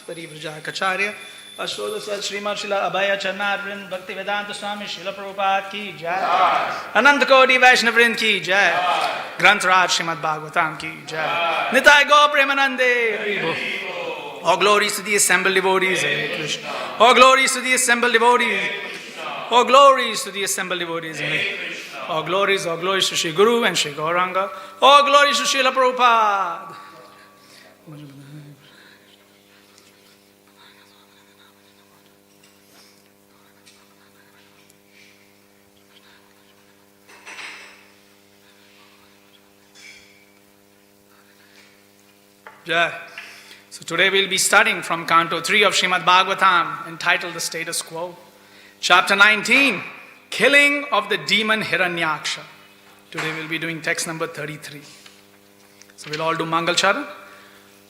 Pari Vrajacharya Ashodasa Srimad Srila Abhaya Charnavrind Bhakti Vedanta Swami Srila Prabhupada Ki Jai Ananta Koti Vaishnavrind Ki Jai Granth Raj Srimad Bhagavatam Ki Jai Nitai Go Premanande All glories to the assembled devotees Hare Krishna All glories to the assembled devotees All glories to the assembled devotees All glories to Shri Guru and Shri Gauranga All glories to Srila Prabhupada Jai. So today we'll be studying from Canto 3 of Srimad Bhagavatam entitled The Status Quo. Chapter 19, Killing of the Demon Hiranyaksha. Today we'll be doing text number 33. So we'll all do Mangal Charan.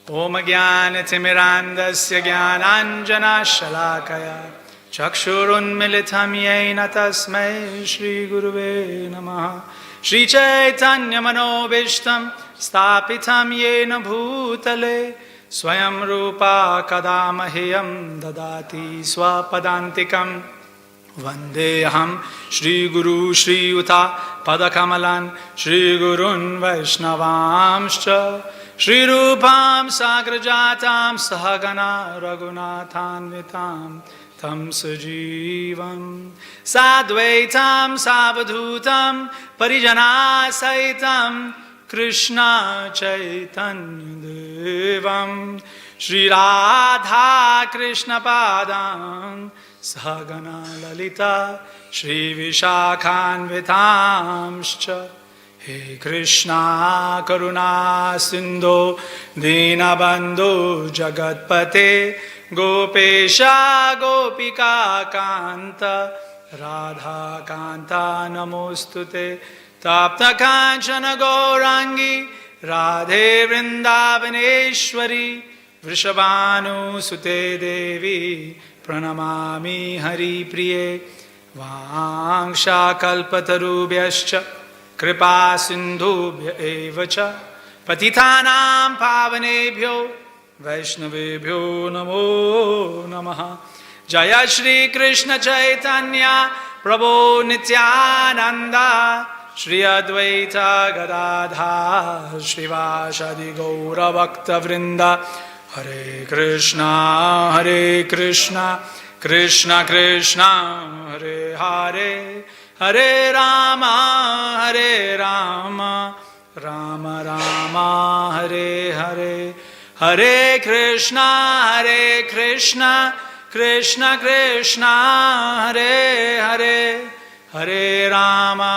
Om Jnana Timirandasya Jnananjana Shalakaya Chakshurun Militam Yena Tasmai Shri Guruve Namaha Shri Chaitanya Manobishtam Stapitam Yena Bhutale Swayam Rupa Kadamahiyam Dadati Swapadantikam Vandeham Shri Guru Shri Yuta Padakamalan Shri Gurun Vaishnavamscha Shri Rupam Sagrajatam Sahagana Raghunathanvitam Tam Sajivam Sadvaitam Savadhutam Parijana Saitam Krishna Chaitanya Devam Shri Radha Krishna Padam Sahagana Lalita Shri Vishakhanvitamscha He Krishna Karuna Sindhu Dinabandhu Jagatpate Gopesha Gopika Kanta Radha Kanta Namostute Tapta Kanchana Gaurangi Radhe Vrindavaneshwari Vrishabhanu Sute Devi Pranamami Hari Priye Vangsha Kalpatarubhyascha Kripa Sindhubhya Evacha Patithanam Pavanebhyo Vaishnavebhyo Namo Namaha Jaya Shri Krishna Chaitanya Prabhu Nityananda Shri Advaita Gadadha Shrivashadi Gaura Bhakta Vrinda Hare Krishna Krishna Krishna Hare Hare Hare Rama Rama Rama Hare Hare Hare Krishna Krishna Krishna Hare Hare Hare Rama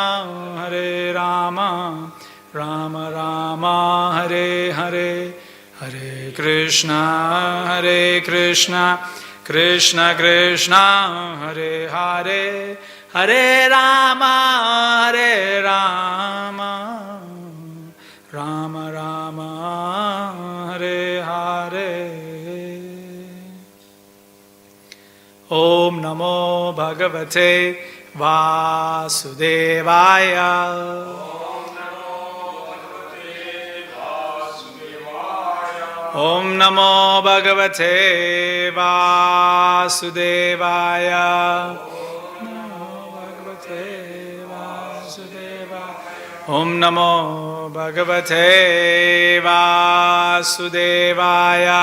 Rama Rama Hare Hare Hare Krishna Krishna Krishna Hare Hare Hare Rama Rama Rama Hare Hare Om Namo Bhagavate Vasudevaya Om Namo Bhagavate Vasudevaya Om Namo Bhagavate Vasudevaya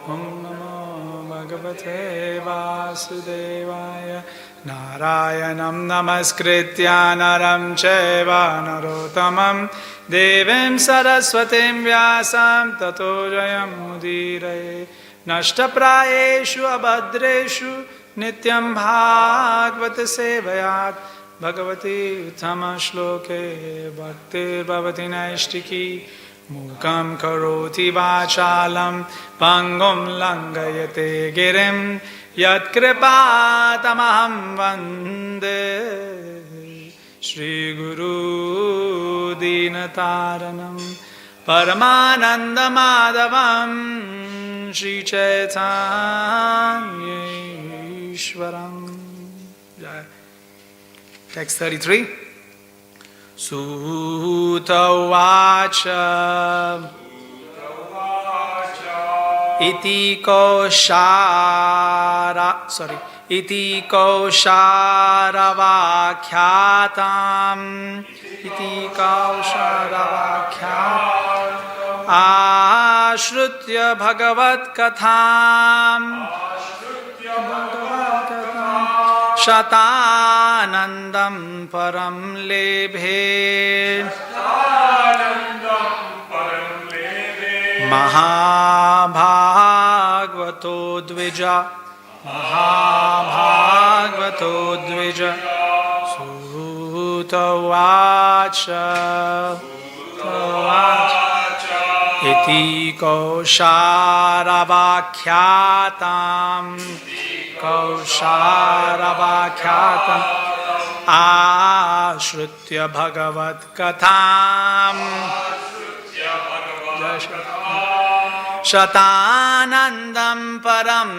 Om Namo Bhagavate Vasudevaya Narayanam Namaskritya Naram Chaiva Narottamam Devim Saraswatim Vyasam Tato Jayam Mudiraye Nashtaprayeshu Abhadreshu Nityam Bhagavata Sevayat Bhagavati Uttama Shloke Bhaktir Bhavati Naishtiki Mukam Karoti Vachalam Pangum Langayate Girim Yat Kripatamaham Vande Shri Guru Dinataranam Paramananda Madhavam Shri Chaitanya Ishwaram. Text 33. Sutta Vacha iti kaushara ashrutya bhagavat katham shatanandam param lebhe Mahabhagavato Dvija Sutavacha Iti Kausharavakyatam Ashrutya Bhagavat Katham Shatanandam param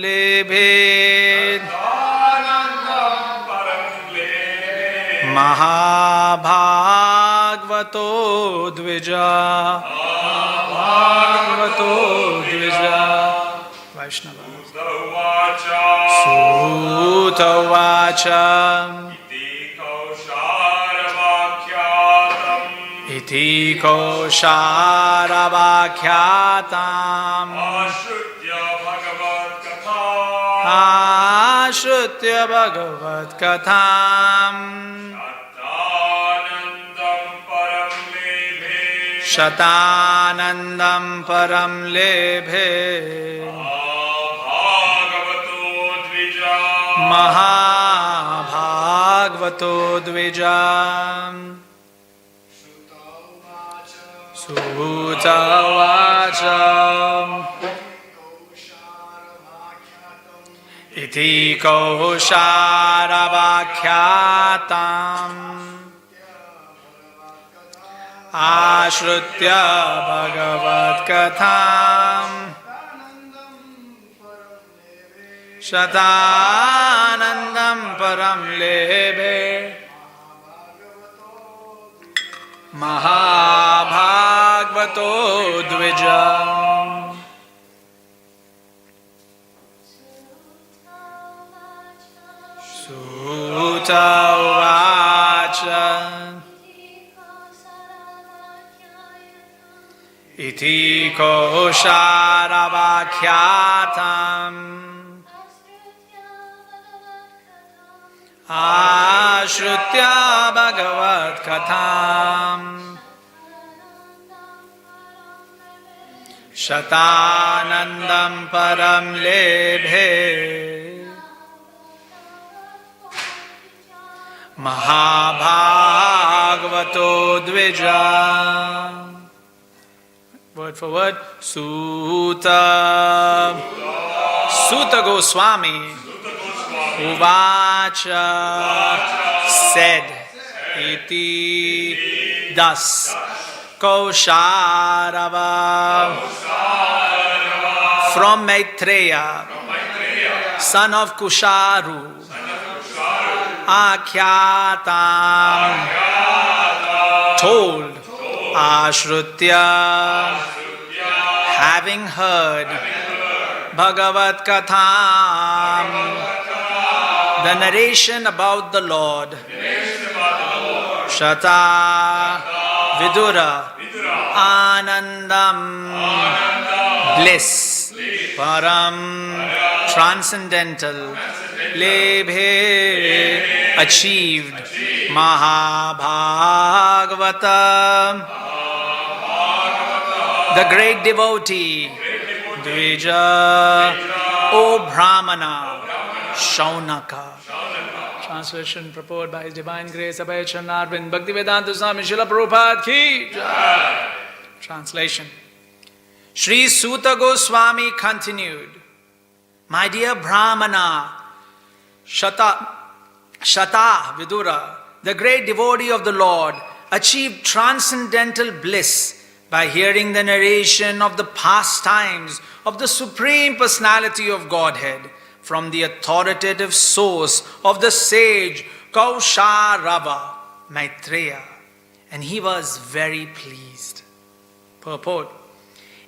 lebhe Mahabhagavato Dvija Vaishnava Sutavacha Iti Kausharavakyatam Ashrutya Bhagavat Katham Shatanandam param lebhe Mahabhagavato Dvija Sutavacha Iti Kausharavakyatam Ashrutya Bhagavat Katham Shatanandam param lebhe Mahabhagavato Dvija Sutavacha Iti Kausharavakyatam Ashrutya Bhagavat Katham Shatanandam param lebhe Mahabhagavato Dvija Word for word Suta Goswami Uvacha said Iti thus Kausharava from Maitreya son of Kusharu Akyatam told Ashrutya having heard Bhagavat Katham the narration about the Lord Shata Vidura Anandam bliss Param transcendental Lebhe achieved Mahabhagavata the great devotee Dvija O Brahmana Shaunaka. Translation purport by His Divine Grace Abhay Chanarvind Bhaktivedanta Swami Srila Prabhupada ki Jai. Translation. Sri Suta Goswami continued, my dear Brahmana Shata Vidura, the great devotee of the Lord, achieved transcendental bliss by hearing the narration of the pastimes of the Supreme Personality of Godhead from the authoritative source of the sage Kausharava Maitreya, and he was very pleased. Purport.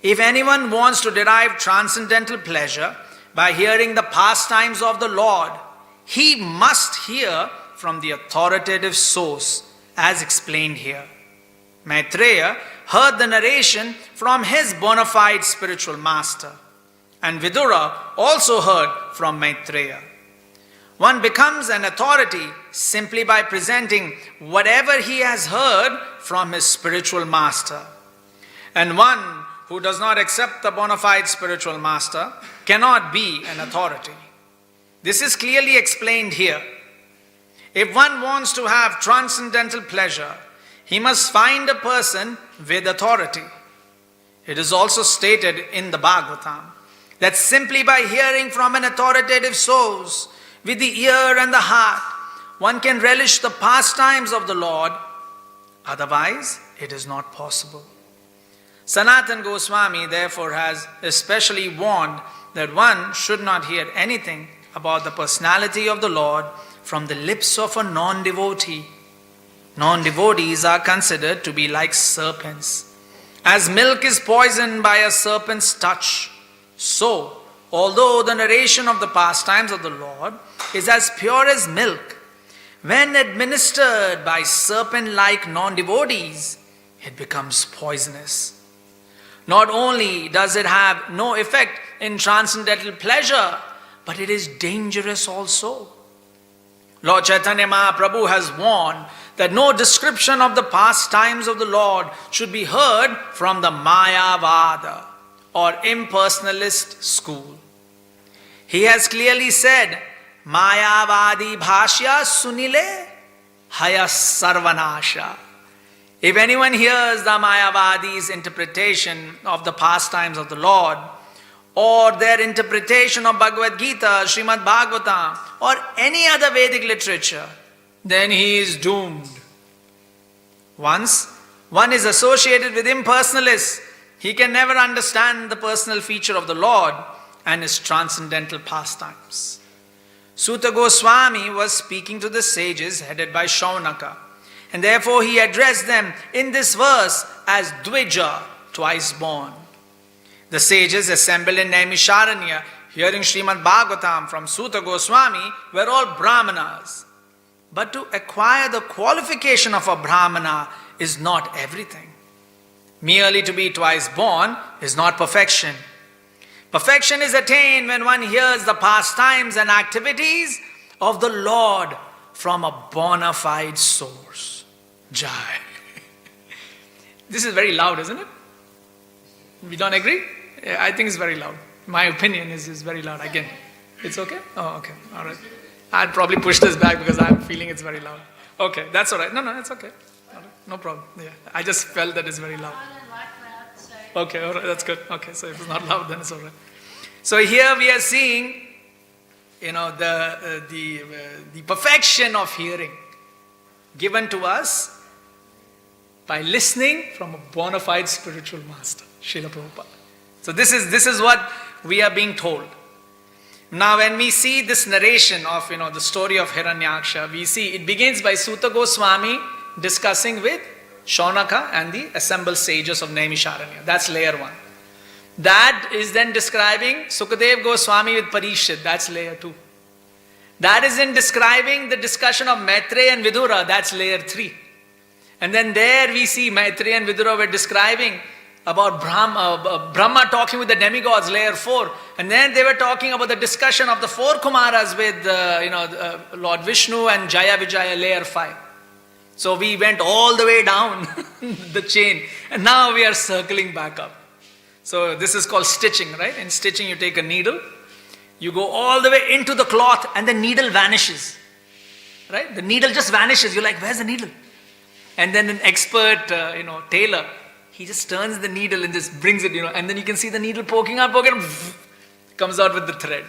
If anyone wants to derive transcendental pleasure by hearing the pastimes of the Lord, he must hear from the authoritative source, as explained here. Maitreya heard the narration from his bona fide spiritual master, and Vidura also heard from Maitreya. One becomes an authority simply by presenting whatever he has heard from his spiritual master. And one who does not accept the bona fide spiritual master cannot be an authority. This is clearly explained here. If one wants to have transcendental pleasure, he must find a person with authority. It is also stated in the Bhagavatam that simply by hearing from an authoritative source, with the ear and the heart, one can relish the pastimes of the Lord. Otherwise, it is not possible. Sanatana Goswami therefore has especially warned that one should not hear anything about the personality of the Lord from the lips of a non-devotee. Non-devotees are considered to be like serpents. As milk is poisoned by a serpent's touch, so, although the narration of the pastimes of the Lord is as pure as milk, when administered by serpent-like non-devotees, it becomes poisonous. Not only does it have no effect in transcendental pleasure, but it is dangerous also. Lord Chaitanya Mahaprabhu has warned that no description of the pastimes of the Lord should be heard from the Mayavada or impersonalist school. He has clearly said, Mayavadi bhashya sunile haya sarvanasha. If anyone hears the Mayavadi's interpretation of the pastimes of the Lord, or their interpretation of Bhagavad Gita, Srimad Bhagavatam, or any other Vedic literature, then he is doomed. Once one is associated with impersonalists, he can never understand the personal feature of the Lord and his transcendental pastimes. Suta Goswami was speaking to the sages headed by Shaunaka, and therefore he addressed them in this verse as Dvija, twice born. The sages assembled in Naimisharanya, hearing Srimad Bhagavatam from Suta Goswami, were all Brahmanas. But to acquire the qualification of a Brahmana is not everything. Merely to be twice born is not perfection. Perfection is attained when one hears the pastimes and activities of the Lord from a bona fide source. Jai. This is very loud, isn't it? We don't agree? Yeah, I think it's very loud. My opinion is very loud. Again, it's okay? Oh, okay. All right. I'd probably push this back because I'm feeling it's very loud. Okay, that's all right. No, it's okay. All right. No problem. Yeah, I just felt that it's very loud. Okay, all right, that's good. Okay, so if it's not loud, then it's all right. So here we are seeing, the perfection of hearing given to us by listening from a bona fide spiritual master, Srila Prabhupada. So this is what we are being told. Now when we see this narration of the story of Hiranyaksha, we see it begins by Suta Goswami discussing with Shaunaka and the assembled sages of Naimisharanya. That's layer 1. That is then describing Sukadev Goswami with Parishit. That's layer 2. That is in describing the discussion of Maitreya and Vidura. That's layer 3. And then there we see Maitreya and Vidura were describing about Brahma talking with the demigods, layer 4. And then they were talking about the discussion of the 4 Kumaras with Lord Vishnu and Jaya Vijaya, layer 5. So we went all the way down the chain, and now we are circling back up. So this is called stitching, right? In stitching, you take a needle, you go all the way into the cloth, and the needle vanishes, right? The needle just vanishes. You're like, where's the needle? And then an expert, tailor, he just turns the needle and just brings it, and then you can see the needle poking out, comes out with the thread,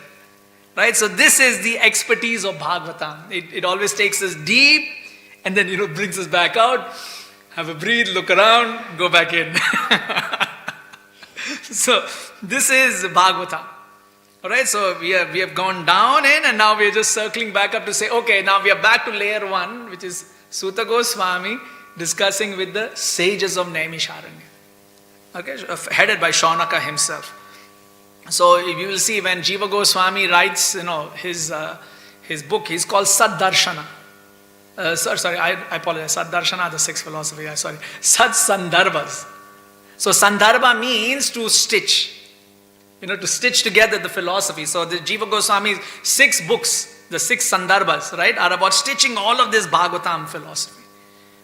right? So this is the expertise of Bhagavatam. It always takes us deep, and then, brings us back out, have a breathe, look around, go back in. So, this is Bhagavatam. Alright, so we have gone down in, and now we are just circling back up to say, okay, now we are back to layer 1, which is Suta Goswami discussing with the sages of Naimisharanya. okay, headed by Shaunaka himself. So you will see when Jiva Goswami writes, his book, he's called Saddarshana. I apologize. Saddarshana, the sixth philosophy. Sad Sandarbhas. So Sandarbha means to stitch. To stitch together the philosophy. So the Jiva Goswami's 6 books, the 6 Sandarbhas, right, are about stitching all of this Bhagavatam philosophy,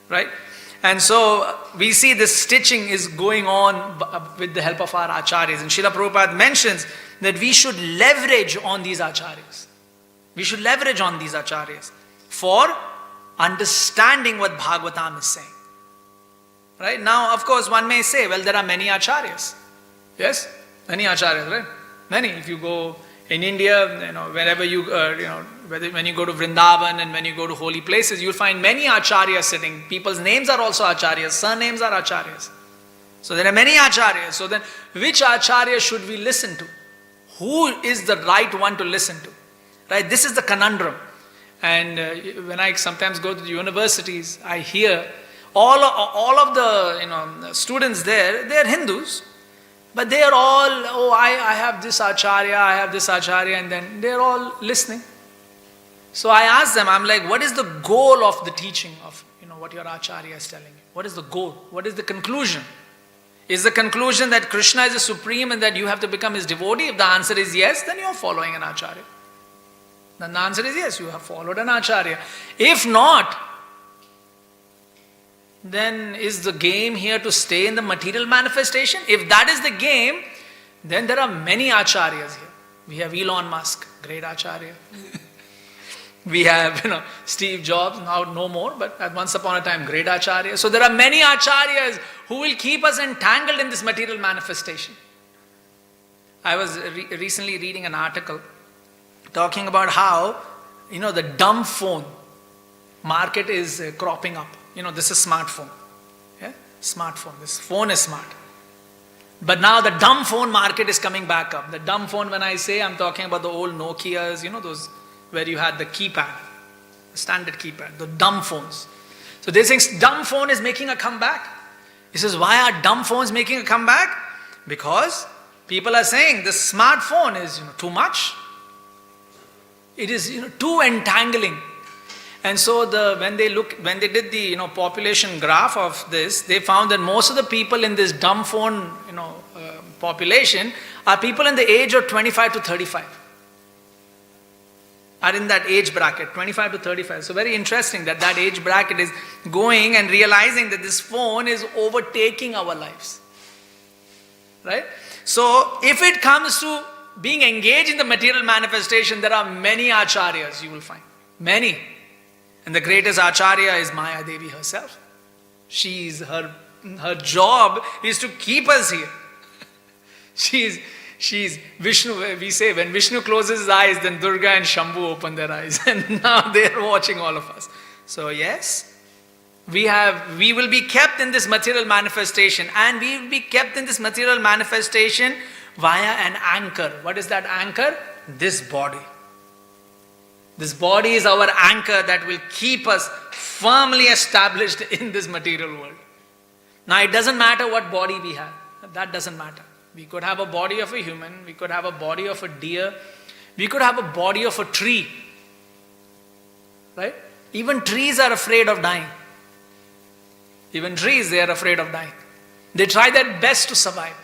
right? And so we see this stitching is going on with the help of our acharyas. And Srila Prabhupada mentions that we should leverage on these acharyas. We should leverage on these acharyas for understanding what Bhagavatam is saying. Right? Now, of course, one may say, well, there are many acharyas. Yes? Many acharyas, right? Many. If you go in India, wherever you, when you go to Vrindavan and when you go to holy places, you'll find many acharyas sitting. People's names are also acharyas. Surnames are acharyas. So there are many acharyas. So then, which acharya should we listen to? Who is the right one to listen to? Right? This is the conundrum. And when I sometimes go to the universities, I hear all of the students there, they are Hindus. But they are all, I have this acharya, and then they are all listening. So I ask them, I'm like, what is the goal of the teaching of, what your acharya is telling you? What is the goal? What is the conclusion? Is the conclusion that Krishna is the supreme and that you have to become his devotee? If the answer is yes, then you are following an acharya. Then the answer is yes, you have followed an acharya. If not, then is the game here to stay in the material manifestation? If that is the game, then there are many acharyas here. We have Elon Musk, great acharya. We have, Steve Jobs, now no more, but at once upon a time, great acharya. So there are many acharyas who will keep us entangled in this material manifestation. I was recently reading an article talking about how, the dumb phone market is cropping up. This is smartphone. Yeah? Smartphone. This phone is smart. But now the dumb phone market is coming back up. The dumb phone, when I say, I'm talking about the old Nokias, those where you had the keypad, the standard keypad, the dumb phones. So they think dumb phone is making a comeback. He says, why are dumb phones making a comeback? Because people are saying the smartphone is too much. It is too entangling. And so when they did the population graph of this, they found that most of the people in this dumb phone population are people in the age of 25 to 35. Are in that age bracket, 25 to 35. So very interesting that age bracket is going and realizing that this phone is overtaking our lives. Right? So if it comes to being engaged in the material manifestation, there are many acharyas you will find. Many. And the greatest acharya is Maya Devi herself. Her job is to keep us here. She's Vishnu. We say when Vishnu closes his eyes, then Durga and Shambhu open their eyes. And now they are watching all of us. So yes, we will be kept in this material manifestation. And we will be kept in this material manifestation via an anchor. What is that anchor? This body. This body is our anchor that will keep us firmly established in this material world. Now it doesn't matter what body we have. That doesn't matter. We could have a body of a human. We could have a body of a deer. We could have a body of a tree. Right? Even trees are afraid of dying. Even trees, they are afraid of dying. They try their best to survive.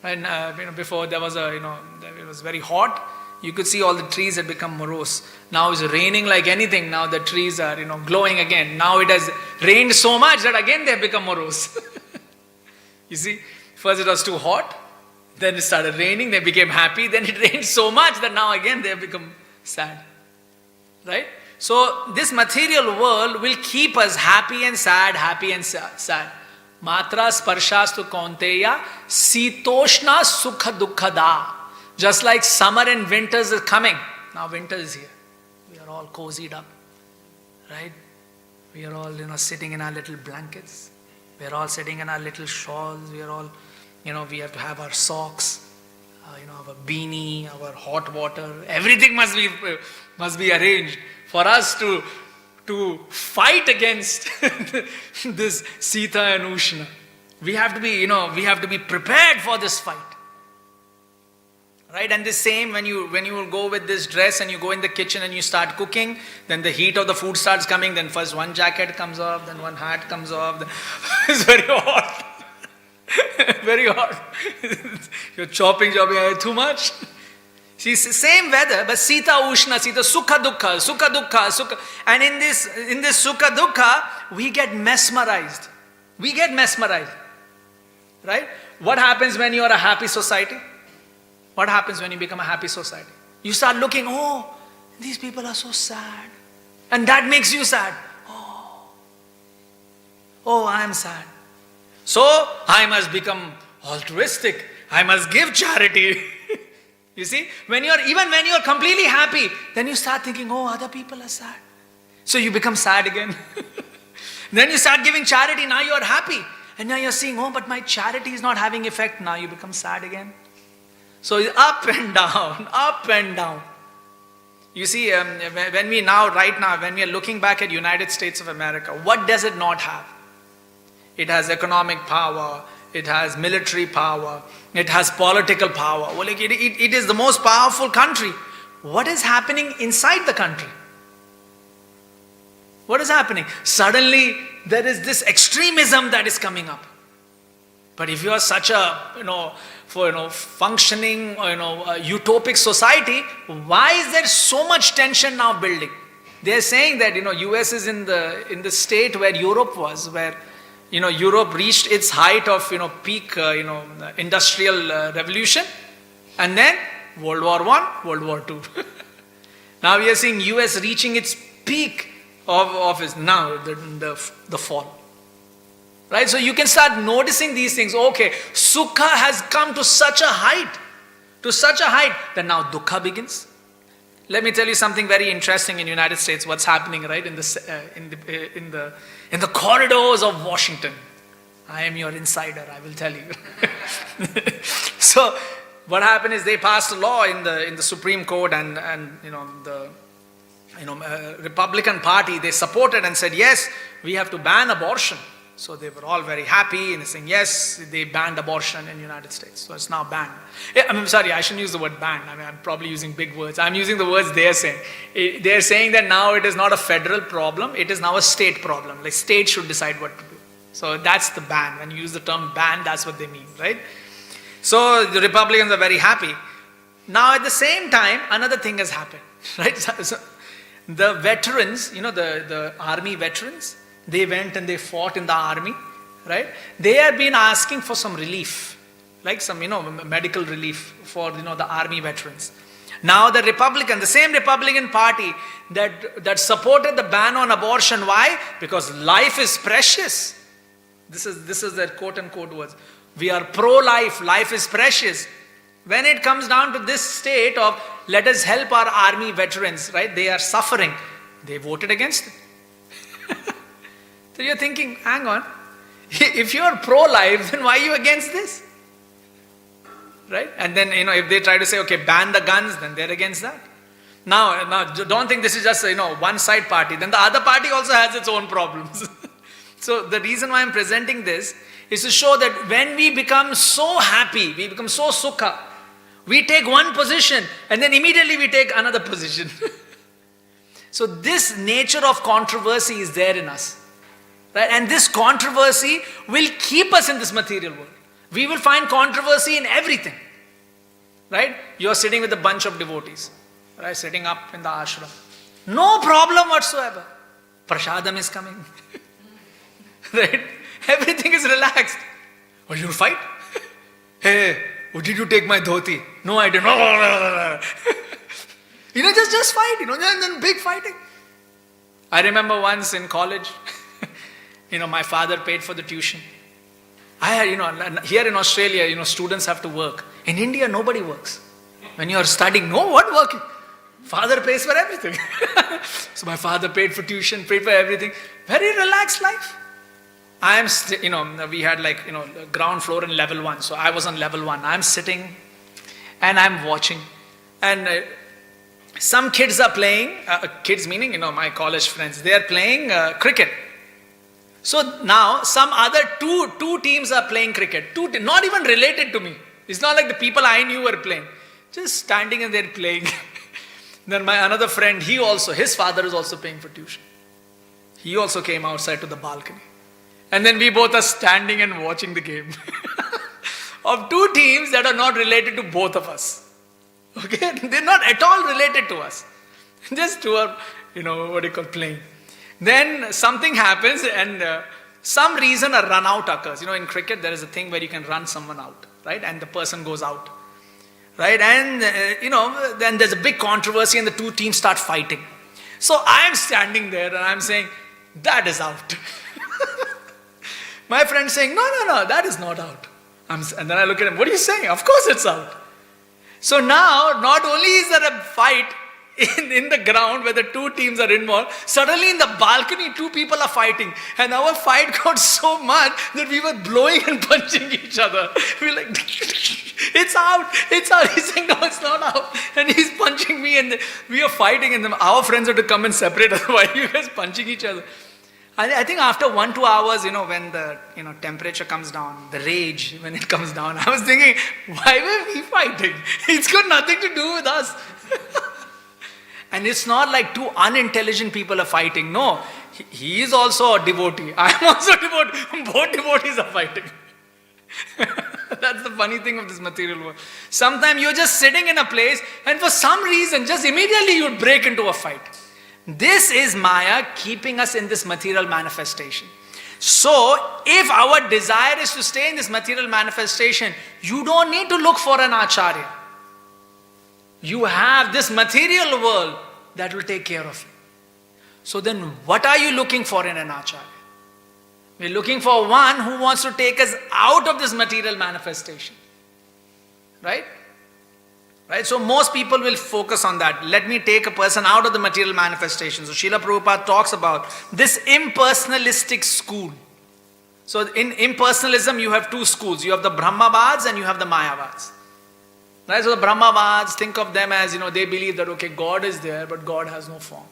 And before there was it was very hot. You could see all the trees had become morose. Now it's raining like anything. Now the trees are, glowing again. Now it has rained so much that again they have become morose. You see, first it was too hot. Then it started raining. They became happy. Then it rained so much that now again they have become sad. Right? So this material world will keep us happy and sad, happy and sad. Matra sparshastu kaunteya sitoshna sukha dukkada. Just like summer and winters is coming. Now winter is here. We are all cozied up. Right? We are all, sitting in our little blankets. We are all sitting in our little shawls. We are all, we have to have our socks, our beanie, our hot water. Everything must be arranged for us to fight against this Sita and Ushna. We have to be prepared for this fight. Right? And the same when you will go with this dress and you go in the kitchen and you start cooking, then the heat of the food starts coming, then first one jacket comes off, then one hat comes off. It's very hot. Very hot. You're chopping too much. See, it's the same weather, but Sita Ushna, Sita Sukha Dukkha. And in this Sukha Dukkha, we get mesmerized. Right? What happens when you are a happy society? What happens when you become a happy society? You start looking, oh, these people are so sad. And that makes you sad. Oh, I am sad. So, I must become altruistic. I must give charity. You see, even when you're completely happy, then you start thinking, oh, other people are sad. So you become sad again. Then you start giving charity, now you're happy. And now you're seeing, oh, but my charity is not having effect. Now you become sad again. So it's up and down, up and down. You see, when we are looking back at United States of America, what does it not have? It has economic power, it has military power, it has political power. Well, it is the most powerful country. What is happening inside the country? What is happening? Suddenly, there is this extremism that is coming up. But if you are such a, functioning, utopic society, why is there so much tension now building? They are saying that, US is in the state where Europe was, where, Europe reached its height of, peak, industrial revolution, and then World War I, World War II. Now we are seeing US reaching its peak of its, now the fall. Right? So you can start noticing these things. Okay, Sukha has come to such a height, that now Dukkha begins. Let me tell you something very interesting in the United States, what's happening right in the corridors of Washington. I am your insider, I will tell you. So what happened is they passed a law in the Supreme Court, and the Republican Party, they supported and said, yes, we have to ban abortion. So they were all very happy and saying, yes, they banned abortion in the United States. So it's now banned. I'm sorry, I shouldn't use the word banned. I'm probably using big words. I'm using the words they're saying. They're saying that now it is not a federal problem, it is now a state problem. Like state should decide what to do. So that's the ban. When you use the term ban, that's what they mean, right? So the Republicans are very happy. Now at the same time, another thing has happened, right? So the veterans, the army veterans, they went and they fought in the army, right? They have been asking for some relief, like some, medical relief for, the army veterans. Now the same Republican Party that supported the ban on abortion, why? Because life is precious. This is their quote unquote words. We are pro-life, life is precious. When it comes down to this state of let us help our army veterans, right? They are suffering. They voted against it. So you're thinking, hang on, if you're pro-life, then why are you against this? Right? And then, if they try to say, okay, ban the guns, then they're against that. Now, don't think this is just, one side party. Then the other party also has its own problems. So the reason why I'm presenting this is to show that when we become so happy, we become so sukha, we take one position and then immediately we take another position. So this nature of controversy is there in us. Right? And this controversy will keep us in this material world. We will find controversy in everything. Right? You're sitting with a bunch of devotees, right? Sitting up in the ashram. No problem whatsoever. Prashadam is coming. Right? Everything is relaxed. Oh, you'll fight? Hey, did you take my dhoti? No, I didn't. Just fight, and then big fighting. I remember once in college, my father paid for the tuition. I had, here in Australia, students have to work. In India, nobody works. When you are studying, no, what working? Father pays for everything. So my father paid for tuition, paid for everything. Very relaxed life. We had ground floor and level 1. So I was on level 1. I'm sitting and I'm watching. And some kids are playing, kids meaning, my college friends, they are playing cricket. So now some other two teams are playing cricket. Not even related to me. It's not like the people I knew were playing. Just standing and they're playing. Then my another friend, his father is also paying for tuition. He also came outside to the balcony. And then we both are standing and watching the game. Of two teams that are not related to both of us. Okay? They're not at all related to us. Just two are, playing. Then something happens and some reason a run out occurs. In cricket there is a thing where you can run someone out, right? And the person goes out, right? And, then there's a big controversy and the two teams start fighting. So I'm standing there and I'm saying, that is out. My friend saying, no, that is not out. And then I look at him, what are you saying? Of course it's out. So now, not only is there a fight in the ground where the two teams are involved, suddenly in the balcony, two people are fighting. And our fight got so much that we were blowing and punching each other. We're like, it's out. He's saying, no, it's not out. And he's punching me and we are fighting and our friends have to come and separate us. Why are you guys punching each other? I think after 1-2 hours, when the temperature comes down, the rage, when it comes down, I was thinking, why were we fighting? It's got nothing to do with us. And it's not like two unintelligent people are fighting. No, he is also a devotee. I am also a devotee. Both devotees are fighting. That's the funny thing of this material world. Sometimes you're just sitting in a place and for some reason, just immediately you'd break into a fight. This is Maya keeping us in this material manifestation. So, if our desire is to stay in this material manifestation, you don't need to look for an acharya. You have this material world that will take care of you. So then what are you looking for in an acharya? We're looking for one who wants to take us out of this material manifestation. Right? Right? So most people will focus on that. Let me take a person out of the material manifestation. So Srila Prabhupada talks about this impersonalistic school. So in impersonalism you have two schools. You have the Brahmavads and you have the Mayavads. Right? So the Brahmavads, think of them as, they believe that, okay, God is there, but God has no form.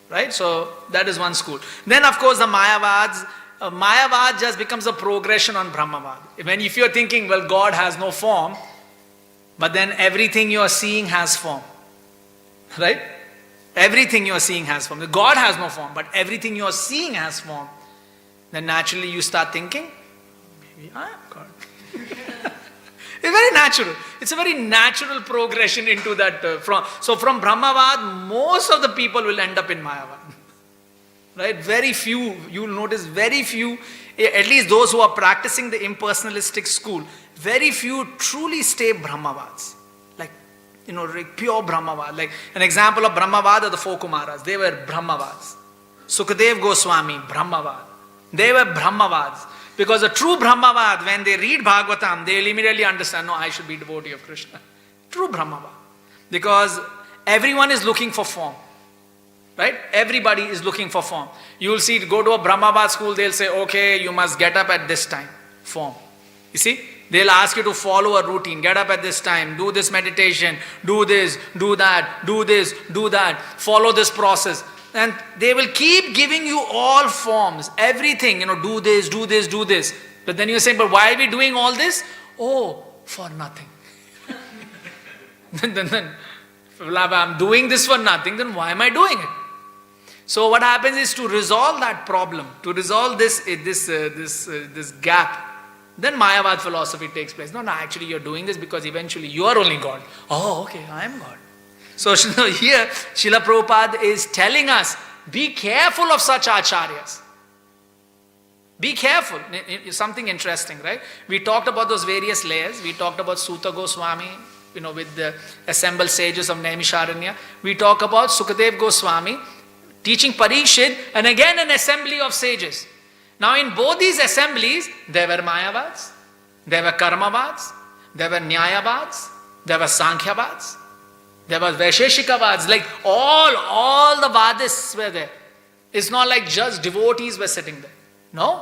Right? So that is one school. Then of course the Mayavads, Mayavad just becomes a progression on Brahmavad. If you're thinking, well, God has no form, but then everything you are seeing has form. Right? Everything you are seeing has form. God has no form, but everything you are seeing has form. Then naturally you start thinking, maybe I am God. It's very natural. It's a very natural progression into that. So from Brahmavad, most of the people will end up in Mayavad. Right? Very few, you will notice very few, at least those who are practicing the impersonalistic school, very few truly stay Brahmavads. Like pure Brahmavad. Like an example of Brahmavad are the four Kumaras. They were Brahmavads. Sukadev Goswami, Brahmavad. They were Brahmavads. Because a true Brahmavad, when they read Bhagavatam, they will immediately understand, no, I should be devotee of Krishna. True Brahmavad. Because everyone is looking for form. Right? Everybody is looking for form. You will see, go to a Brahmavad school, they'll say, okay, you must get up at this time. Form. You see? They'll ask you to follow a routine. Get up at this time. Do this meditation. Do this. Do that. Do this. Do that. Follow this process. And they will keep giving you all forms. Everything. Do this, do this, do this. But then you say, but why are we doing all this? Oh, for nothing. then, well, I'm doing this for nothing. Then why am I doing it? So what happens is to resolve that problem, to resolve this gap, then Mayavad philosophy takes place. No, actually you're doing this because eventually you are only God. Oh, okay, I am God. So here, Srila Prabhupada is telling us, be careful of such acharyas. Be careful. It's something interesting, right? We talked about those various layers. We talked about Suta Goswami, with the assembled sages of Naimisharanya. We talk about Sukadev Goswami teaching Parikshit, and again an assembly of sages. Now in both these assemblies, there were Mayavads, there were Karmavads, there were Nyayavads, there were Sankhyabads, there were Vaisheshikavads, like all the Vadists were there. It's not like just devotees were sitting there. No,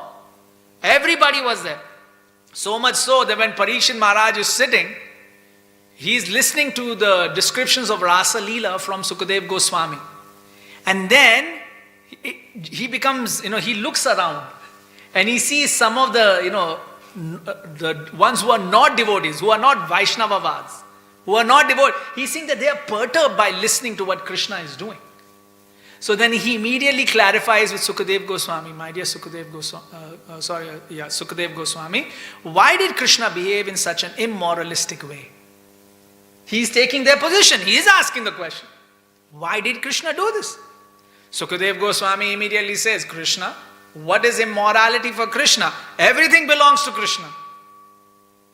everybody was there. So much so that when Parikshit Maharaj is sitting, he is listening to the descriptions of Rasa Leela from Sukadev Goswami. And then he becomes, he looks around. and he sees some of the, the ones who are not devotees, who are not Vaishnavavads, who are not devotees, he's seeing that they are perturbed by listening to what Krishna is doing. So then he immediately clarifies with Sukadev Goswami, my dear Sukadev Goswami, why did Krishna behave in such an immoralistic way? He's taking their position. He is asking the question. Why did Krishna do this? Sukadev Goswami immediately says, Krishna, what is immorality for Krishna? Everything belongs to Krishna.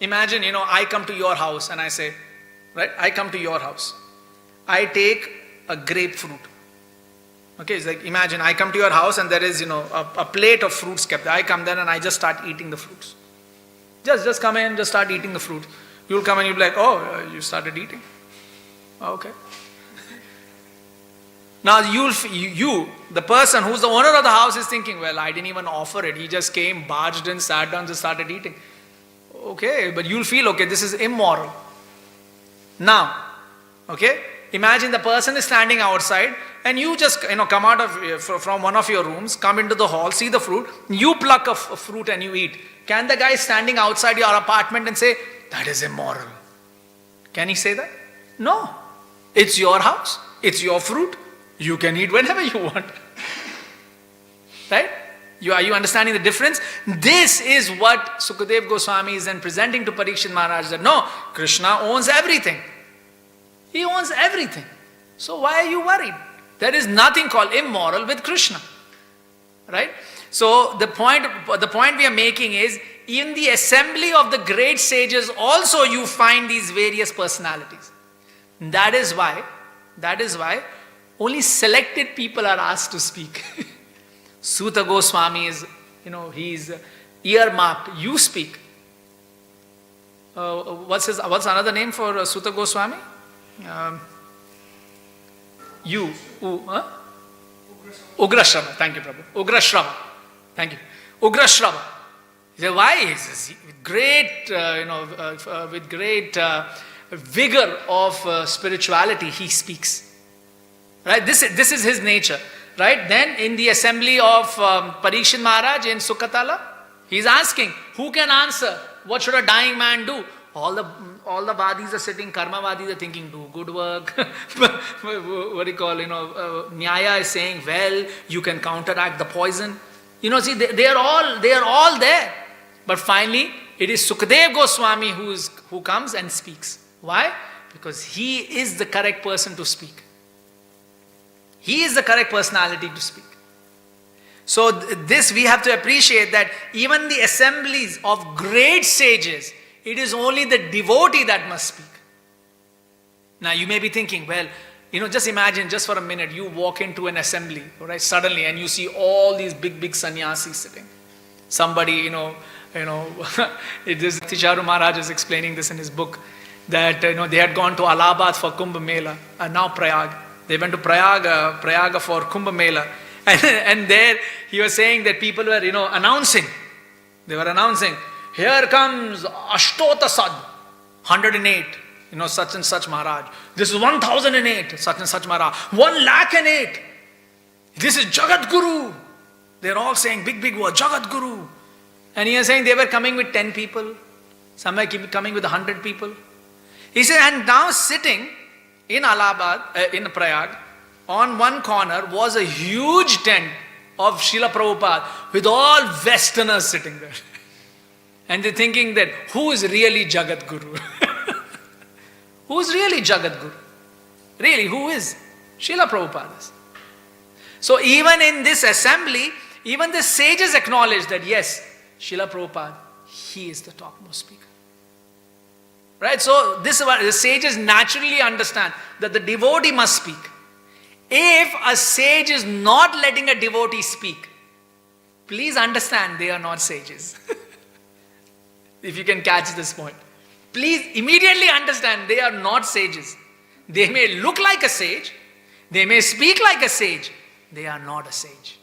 Imagine, I come to your house and I say, right? I come to your house. I take a grapefruit. Okay, it's like, imagine I come to your house and there is, a plate of fruits kept there. I come there and I just start eating the fruits. Just come in, just start eating the fruit. You'll come and you'll be like, oh, you started eating. Okay. Now you, the person who's the owner of the house is thinking, well, I didn't even offer it. He just came, barged in, sat down, just started eating. Okay, but you'll feel, okay, this is immoral. Now, okay, imagine the person is standing outside and you just, come out of from one of your rooms, come into the hall, see the fruit, you pluck a fruit and you eat. Can the guy standing outside your apartment and say, that is immoral? Can he say that? No. It's your house. It's your fruit. You can eat whenever you want. Right? Are you understanding the difference? This is what Sukadev Goswami is then presenting to Parikshit Maharaj, that no, Krishna owns everything. He owns everything. So why are you worried? There is nothing called immoral with Krishna. Right? So the point we are making is, in the assembly of the great sages also you find these various personalities. That is why only selected people are asked to speak. Suta Goswami is, he's earmarked. You speak. What's another name for Suta Goswami? Ugrashrava. Thank you, Prabhu. Ugrashrava. Thank you. Ugrashrava. Why? With great vigor of spirituality, he speaks. Right? This is his nature. Right? Then in the assembly of Parikshit Maharaj in Sukatala, he's asking, who can answer? What should a dying man do? All the vadis are sitting, karma vadis are thinking, do good work. What do you call, Nyaya is saying, well, you can counteract the poison. See, they are all there. But finally, it is Sukadev Goswami who comes and speaks. Why? Because he is the correct person to speak. He is the correct personality to speak. So this we have to appreciate, that even the assemblies of great sages, it is only the devotee that must speak. Now you may be thinking, well, just imagine, just for a minute, you walk into an assembly, right, suddenly, and you see all these big sannyasis sitting. Somebody, Ticharu Maharaj is explaining this in his book, that they had gone to Allahabad for Kumbh Mela, and now Prayag. They went to Prayaga for Kumbh Mela. And there he was saying that people were, announcing. They were announcing, here comes Ashtota Sad, 108, such and such Maharaj. This is 1008, such and such Maharaj. 108. This is Jagat Guru. They're all saying big word, Jagat Guru. And he was saying they were coming with 10 people. Some were coming with 100 people. He said, and now sitting in Allahabad, in Prayag, on one corner was a huge tent of Srila Prabhupada with all Westerners sitting there. And they're thinking that who is really Jagat Guru? Who is really Jagat Guru? Really, who is? Srila Prabhupada is. So even in this assembly, even the sages acknowledge that yes, Srila Prabhupada, he is the topmost speaker. Right? So this is what the sages naturally understand, that the devotee must speak. If a sage is not letting a devotee speak, please understand they are not sages. If you can catch this point. Please immediately understand they are not sages. They may look like a sage, they may speak like a sage, they are not a sage.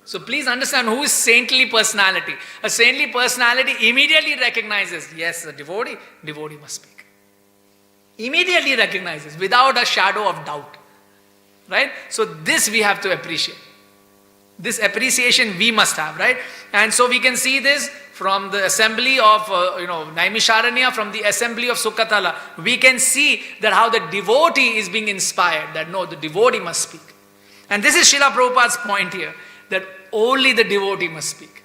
So please understand who is saintly personality. A saintly personality immediately recognizes, yes, a devotee must speak. Immediately recognizes without a shadow of doubt. Right? So this we have to appreciate. This appreciation we must have, right? And so we can see this from the assembly of, Naimisharanya, from the assembly of Sukatala. We can see that how the devotee is being inspired, that no, the devotee must speak. And this is Srila Prabhupada's point here, that only the devotee must speak.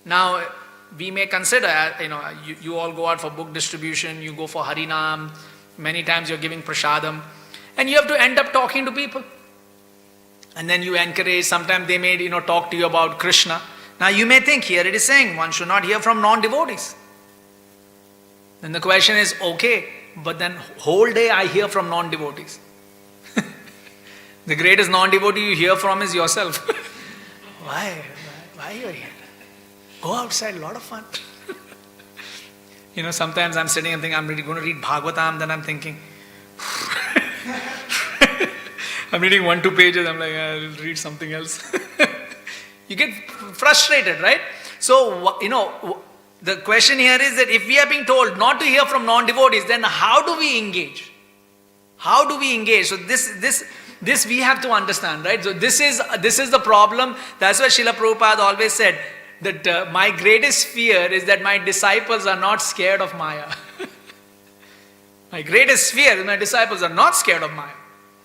Now, we may consider, you all go out for book distribution, you go for Harinam, many times you're giving prasadam, and you have to end up talking to people. And then you encourage, sometimes they may, talk to you about Krishna. Now you may think, here it is saying, one should not hear from non-devotees. Then the question is, okay, but then whole day I hear from non-devotees. The greatest non-devotee you hear from is yourself. Why are you here? Go outside, a lot of fun. Sometimes I'm sitting and thinking, I'm really going to read Bhagavatam, then I'm thinking, I'm reading 1-2 pages, I'm like, I'll read something else. You get frustrated, right? So, the question here is that if we are being told not to hear from non-devotees, then how do we engage? How do we engage? So this we have to understand, right? So this is the problem. That's why Srila Prabhupada always said that my greatest fear is that my disciples are not scared of Maya. My greatest fear is my disciples are not scared of Maya.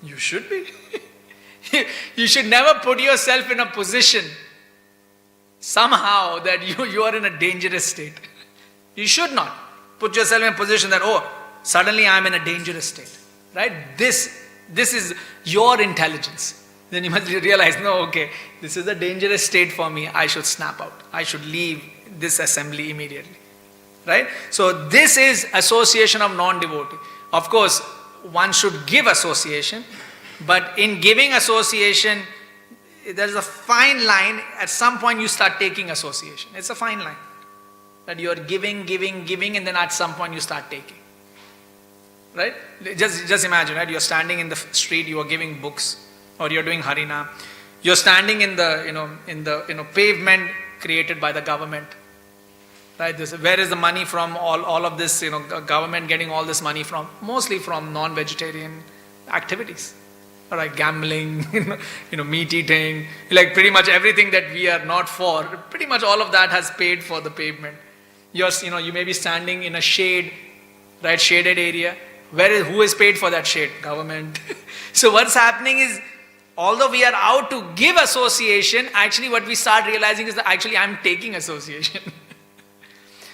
You should be. You should never put yourself in a position somehow that you are in a dangerous state. You should not put yourself in a position that, suddenly I am in a dangerous state. Right? This is your intelligence. Then you must realize, this is a dangerous state for me. I should snap out. I should leave this assembly immediately. Right? So this is association of non-devotee. Of course, one should give association, but in giving association, there is a fine line. At some point you start taking association. It's a fine line. That you are giving, and then at some point you start taking. Right? Just imagine, right? You're standing in the street, you are giving books, or you're doing Harinam. You're standing in the pavement created by the government. Right? Where is the money from? All of this, government getting all this money from? Mostly from non-vegetarian activities. Like gambling, meat eating, like pretty much everything that we are not for, pretty much all of that has paid for the pavement. You may be standing in a shade, right, shaded area. Who is paid for that shade? Government. So what's happening is, although we are out to give association, actually what we start realizing is that actually I'm taking association.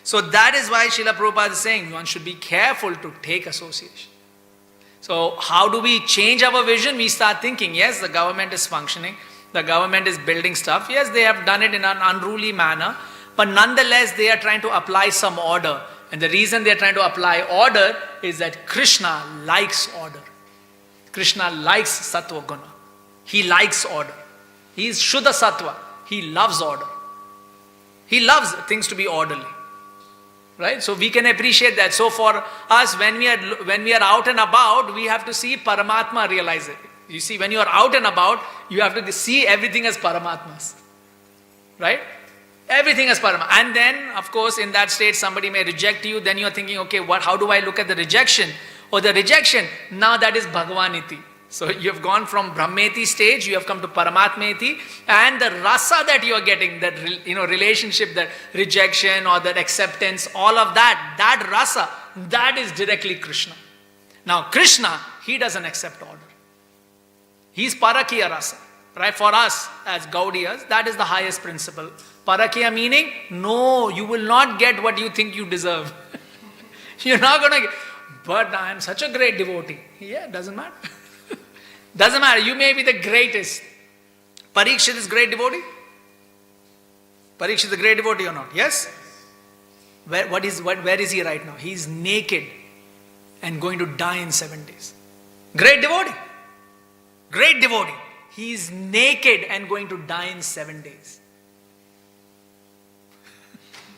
So that is why Srila Prabhupada is saying one should be careful to take association. So how do we change our vision? We start thinking, yes, the government is functioning, the government is building stuff. Yes, they have done it in an unruly manner, but nonetheless they are trying to apply some order. And the reason they are trying to apply order is that Krishna likes order. Krishna likes Sattva Guna. He likes order. He is Shuddha Sattva. He loves order. He loves things to be orderly. Right? So we can appreciate that. So for us, when we are out and about, we have to see Paramatma realize it. You see, when you are out and about, you have to see everything as Paramatmas. Right? Everything as Paramatma. And then, of course, in that state, somebody may reject you. Then you are thinking, okay, how do I look at the rejection? Or the rejection, now that is Bhagavaniti. So you have gone from Brahmeti stage, you have come to Paramatmeti, and the rasa that you are getting, that relationship, that rejection or that acceptance, all of that rasa, that is directly Krishna. Now Krishna, he doesn't accept order. He's Parakiya rasa. Right? For us as Gaudiyas, that is the highest principle. Parakiya meaning, no, you will not get what you think you deserve. You're not going to get, but I am such a great devotee. Yeah, doesn't matter. Doesn't matter, you may be the greatest. Parikshit is great devotee? Parikshit is a great devotee or not? Yes? Where is he right now? He is naked and going to die in 7 days. Great devotee. Great devotee. He is naked and going to die in 7 days.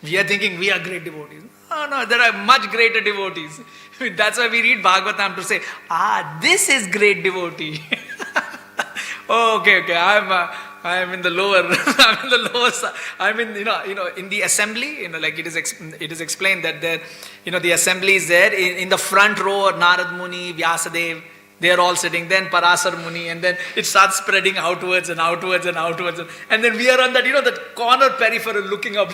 We are thinking we are great devotees. No, there are much greater devotees. That's why we read Bhagavatam to say, this is great devotee. Okay, I'm in the lower, I'm in the lower side. I'm in, in the assembly, like it is explained that there, the assembly is there. In the front row are Narad Muni, Vyasadev. They are all sitting. Then Parasar Muni, and then it starts spreading outwards and outwards and outwards. And then we are on that, that corner peripheral looking up.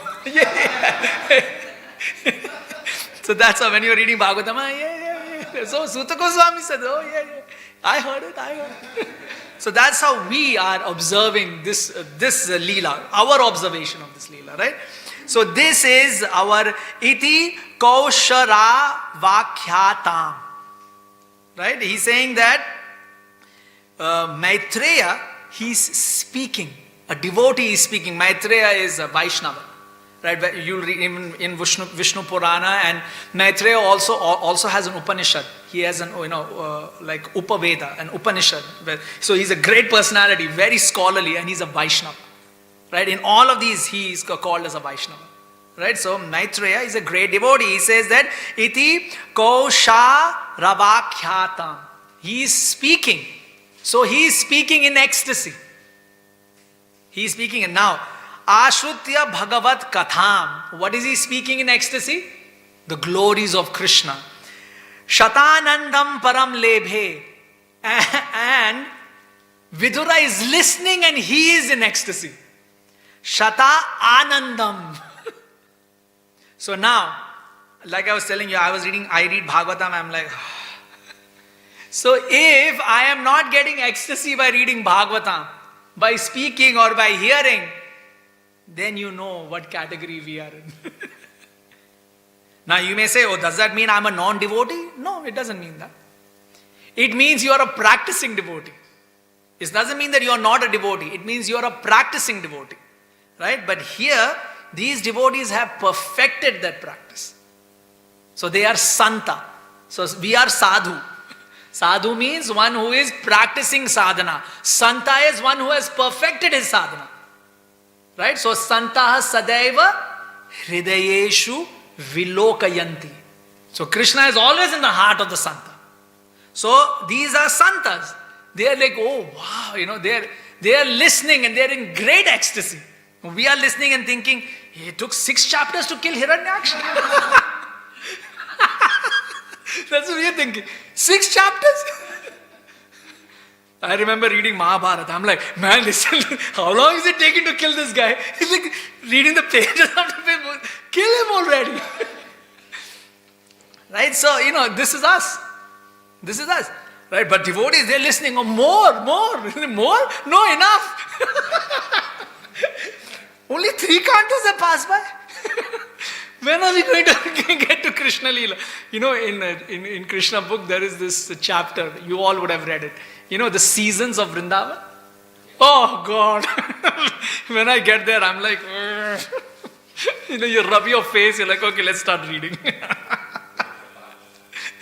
So that's how when you're reading Bhagavatam, yeah. So Sutta Goswami said, oh yeah. I heard it. So that's how we are observing this Leela, our observation of this Leela, right? So this is our Iti Kaushara Vakyatam. Right? He's saying that Maitreya, he's speaking. A devotee is speaking. Maitreya is a Vaishnava. Right? You'll read in Vishnu Purana, and Maitreya also has an Upanishad. He has an, like Upaveda, an Upanishad. So he's a great personality, very scholarly, and he's a Vaishnava. Right? In all of these, he is called as a Vaishnava. Right? So Maitreya is a great devotee. He says that Iti Kausha Ravakyatam. He is speaking. So he is speaking in ecstasy. He is speaking, and now Ashrutya Bhagavat Katham. What is he speaking in ecstasy? The glories of Krishna. Shatanandam Param Lebhe. And Vidura is listening and he is in ecstasy. Shata Anandam. So now, like I was telling you, I read Bhagavatam, I'm like, so if I am not getting ecstasy by reading Bhagavatam, by speaking or by hearing, then you know what category we are in. Now you may say, oh, does that mean I'm a non-devotee? No, it doesn't mean that. It means you are a practicing devotee. It doesn't mean that you are not a devotee. It means you are a practicing devotee. Right? But here, these devotees have perfected that practice. So they are Santa. So we are Sadhu. Sadhu means one who is practicing sadhana. Santa is one who has perfected his sadhana. Right? So Santaha Sadaiva Hridayeshu Vilokayanti. So Krishna is always in the heart of the Santa. So these are Santas. They are like, oh wow, they are listening and they are in great ecstasy. We are listening and thinking, it took 6 chapters to kill Hiranyaksha. That's what we are thinking. 6 chapters? I remember reading Mahabharata. I'm like, man, listen, how long is it taking to kill this guy? He's like reading the pages after page. Kill him already. Right? So, this is us. This is us. Right? But devotees, they're listening. Oh, more. No, enough. Only 3 cantos have passed by. When are we going to get to Krishna Leela? In Krishna book, there is this chapter. You all would have read it. The seasons of Vrindavan. Oh God. When I get there, I'm like, you rub your face. You're like, okay, let's start reading.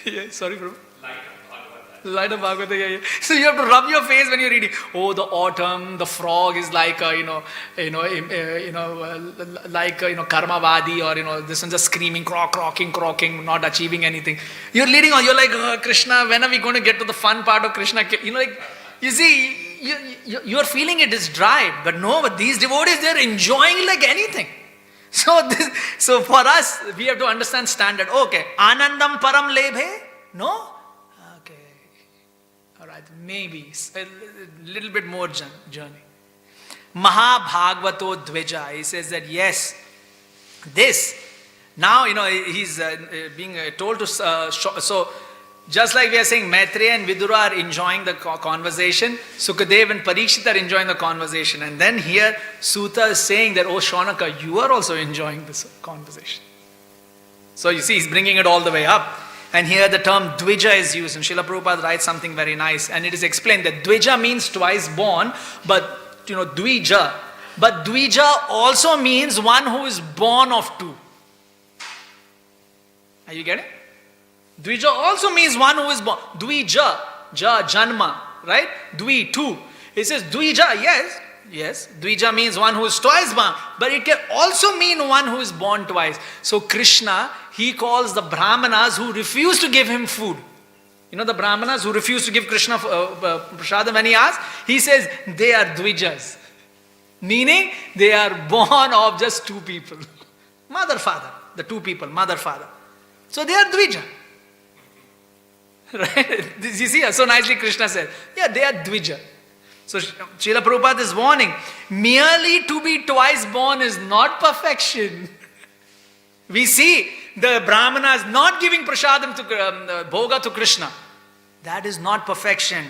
Yeah, sorry, bro. Light of Bhagavata, yeah. So you have to rub your face when you're reading. Oh, the autumn, the frog is like Karmavadi, or this one's just screaming, crocking, not achieving anything. You're leading on. You're like, oh, Krishna. When are we going to get to the fun part of Krishna? You see, you're feeling it is dry, but no. But these devotees, they're enjoying it like anything. So for us, we have to understand standard. Okay, Anandam Param Lebhe? No. Maybe a little bit more journey. Mahabhagavato Dvija. He says that yes, this. Now, he's being told to. So, just like we are saying, Maitreya and Vidura are enjoying the conversation. Sukadev and Parikshit are enjoying the conversation. And then here, Suta is saying that, oh, Shaunaka, you are also enjoying this conversation. So, you see, he's bringing it all the way up. And here the term Dvija is used, and Srila Prabhupada writes something very nice, and it is explained that Dvija means twice born, but Dvija. But Dvija also means one who is born of 2. Are you getting? Dvija also means one who is born. Dvija, Janma, right? Dvi, 2. It says Dvija, yes. Dvija means one who is twice born, but it can also mean one who is born twice. So Krishna, he calls the Brahmanas who refuse to give him food. The Brahmanas who refuse to give Krishna prasadam when he asks, he says they are Dvijas. Meaning they are born of just 2 people. Mother, father. The 2 people, mother, father. So they are Dvija. Right? You see, so nicely Krishna said, yeah, they are Dvija. So Srila Prabhupada is warning, merely to be twice born is not perfection. We see the Brahmanas not giving prasadam to bhoga to Krishna. That is not perfection.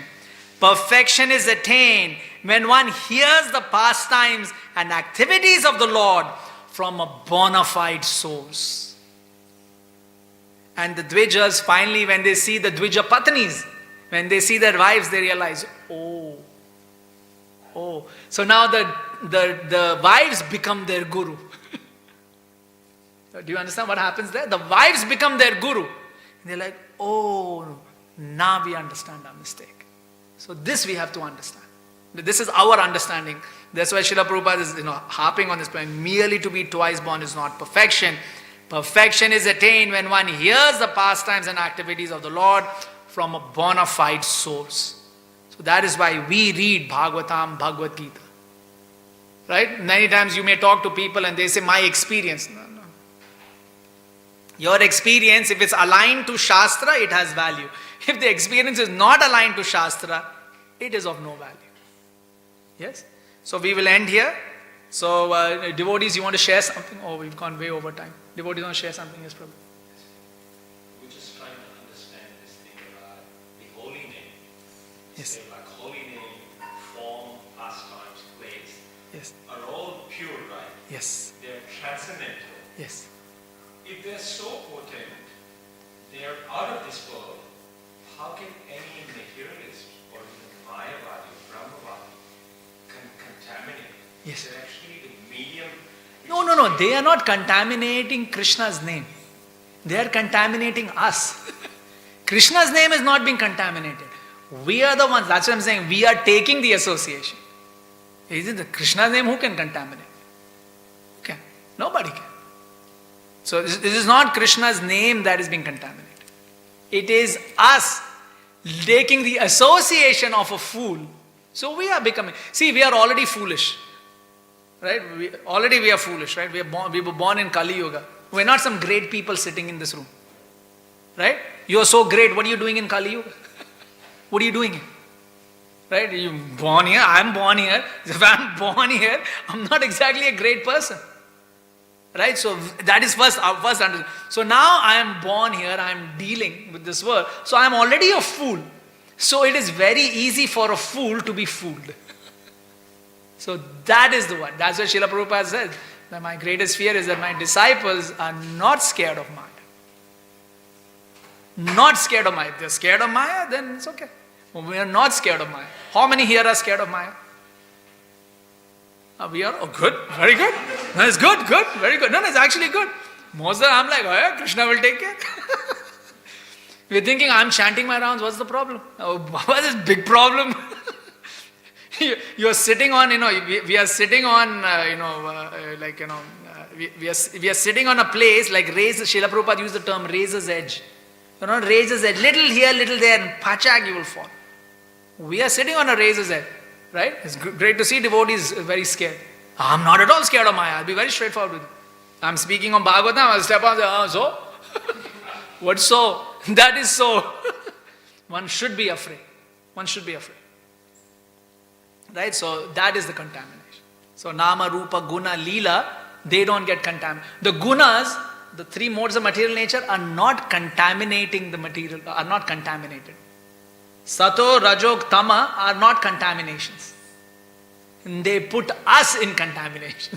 Perfection is attained when one hears the pastimes and activities of the Lord from a bona fide source. And the Dvijas, finally, when they see the Dvija Patnis, when they see their wives, they realize, oh. So now the wives become their guru. Do you understand what happens there? The wives become their guru. And they're like, oh, now we understand our mistake. So this we have to understand. This is our understanding. That's why Srila Prabhupada is harping on this point. Merely to be twice born is not perfection. Perfection is attained when one hears the pastimes and activities of the Lord from a bona fide source. So that is why we read Bhagavatam, Bhagavad Gita. Right? Many times you may talk to people and they say, my experience. No. Your experience, if it's aligned to Shastra, it has value. If the experience is not aligned to Shastra, it is of no value. Yes? So we will end here. So devotees, you want to share something? Oh, we've gone way over time. Devotees want to share something? Yes, Prabhu. We're just trying to understand this thing about the holy name. Yes. Say like holy name, form, pastimes, place. Yes. Are all pure, right? Yes. They're transcendental. Yes. If they're so potent, they're out of this world, how can any materialist or even Mayavadi or Brahmavadi contaminate? Yes. They're actually the medium. No. They are not contaminating Krishna's name. They are contaminating us. Krishna's name is not being contaminated. We are the ones, that's what I'm saying, we are taking the association. Is it the Krishna's name? Who can contaminate? Who can? Nobody can. So this is not Krishna's name that is being contaminated. It is us taking the association of a fool. So we are becoming, see, we are already foolish. Right? We are foolish, right? We were born in Kali Yuga. We're not some great people sitting in this room. Right? You are so great. What are you doing in Kali Yuga? What are you doing here? Right? You born here, I'm born here. If I'm born here, I'm not exactly a great person. Right? So that is our first understanding. So now I am born here, I am dealing with this world. So I am already a fool. So it is very easy for a fool to be fooled. So that is the one. That's what Srila Prabhupada says. That my greatest fear is that my disciples are not scared of Maya. Not scared of Maya. If they're scared of Maya, then it's okay. We are not scared of Maya. How many here are scared of Maya? We are, oh good, very good. No, it's good, very good. No, it's actually good. Most of the time I'm like, oh yeah, Krishna will take care. We're thinking I'm chanting my rounds, what's the problem? Oh, Baba, this big problem. You're sitting on, we are sitting on, we are sitting on a place like Srila Prabhupada used the term razor's edge. You're on razor's edge, little here, little there, and pachak you will fall. We are sitting on a razor's edge. Right? It's great to see devotees very scared. I'm not at all scared of Maya. I'll be very straightforward with you. I'm speaking on Bhagavatam, I'll step on and say, so? What so? That is so. One should be afraid. Right? So that is the contamination. So Nama, Rupa, Guna, Leela, they don't get contaminated. The Gunas, the three modes of material nature, are not contaminating the material, are not contaminated. Sato, Rajog, Tama are not contaminations. And they put us in contamination.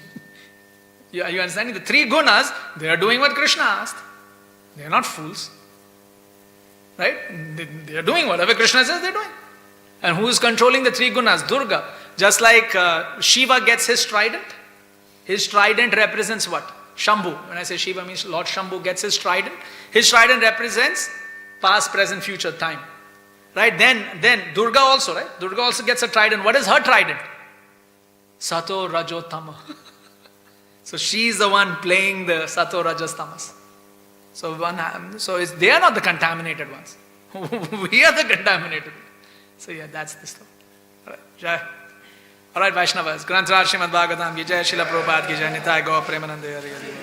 Are you understanding? The three gunas, they are doing what Krishna asked. They are not fools. Right? They are doing whatever Krishna says they're doing. And who is controlling the three gunas? Durga. Just like Shiva gets his trident. His trident represents what? Shambhu. When I say Shiva, means Lord Shambhu gets his trident. His trident represents past, present, future, time. Right? Then Durga also, right? Durga also gets a trident. What is her trident? Sato, Rajo, Tama. So she is the one playing the Sato, Rajas, Tamas. So they are not the contaminated ones. We are the contaminated ones. So yeah, that's the story. Alright, Vaishnavas. Granthar Srimad Bhagavatam ki jai, Srila Prabhupada ki jai, Nitai Gaur Premanande Hari Hari.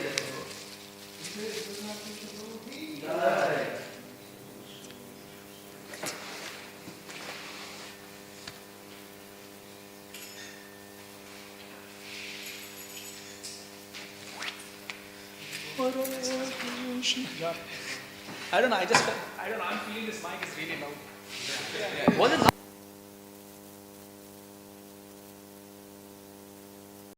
I don't know, I'm feeling this mic is really loud. Was it loud?